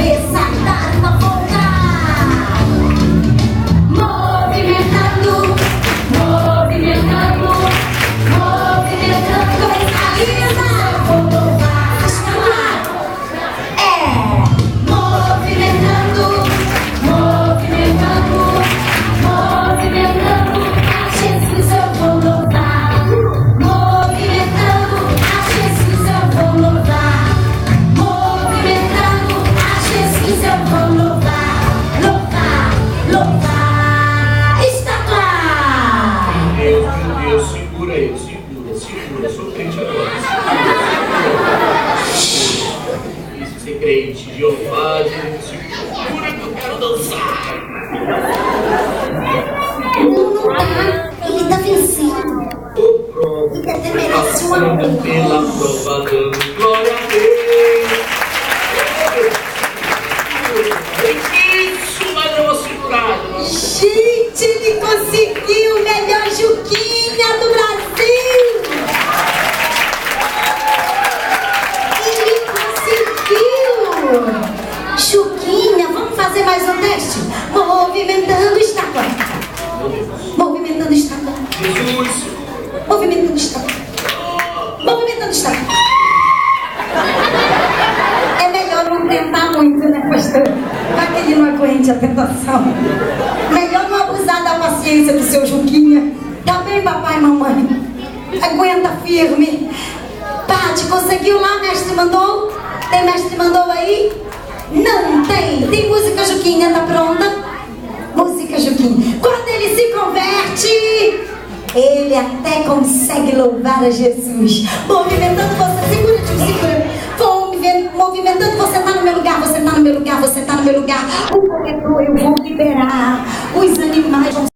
cabeça, dá uma volta. Movimentando, movimentando, movimentando. Começa vou louvar. Movimentando, movimentando, movimentando. A Jesus eu vou louvar. Movimentando, a Jesus eu vou louvar. Movimentando, a Jesus eu vou louvar. Louvar, louvar. Está lá. Meu Deus, segura aí, segura. Sou crente agora. Isso, ser crente, Jeová, segura que eu quero dançar. Não tá. Ele tá vencendo. Tô pronto. Ele até merece uma Passando pela prova, dando glória a Deus. Isso, mas não segurado. Gente, ele conseguiu o melhor Juquinha do Brasil! Ele conseguiu! Juquinha, vamos fazer mais um teste? Movimentando o estátua. Movimentando o estátua. Jesus. Movimentando o estátua. Movimentando o estátua. É melhor não tentar muito, né, pastor? Vai que ele não aguente a tentação. Melhor não abusar da paciência do seu Juquinha. Tá bem, papai e mamãe? Aguenta firme. Pati, conseguiu lá, mestre mandou? Tem mestre mandou aí? Não tem. Tem música, Juquinha, tá pronta? Música, Juquinha. Quando ele se converte, ele até consegue louvar a Jesus. Movimentando você, segura, tio, segura. Movimentando, você tá no meu lugar, você tá no meu lugar, você tá no meu lugar. O corredor eu vou liberar. Os animais vão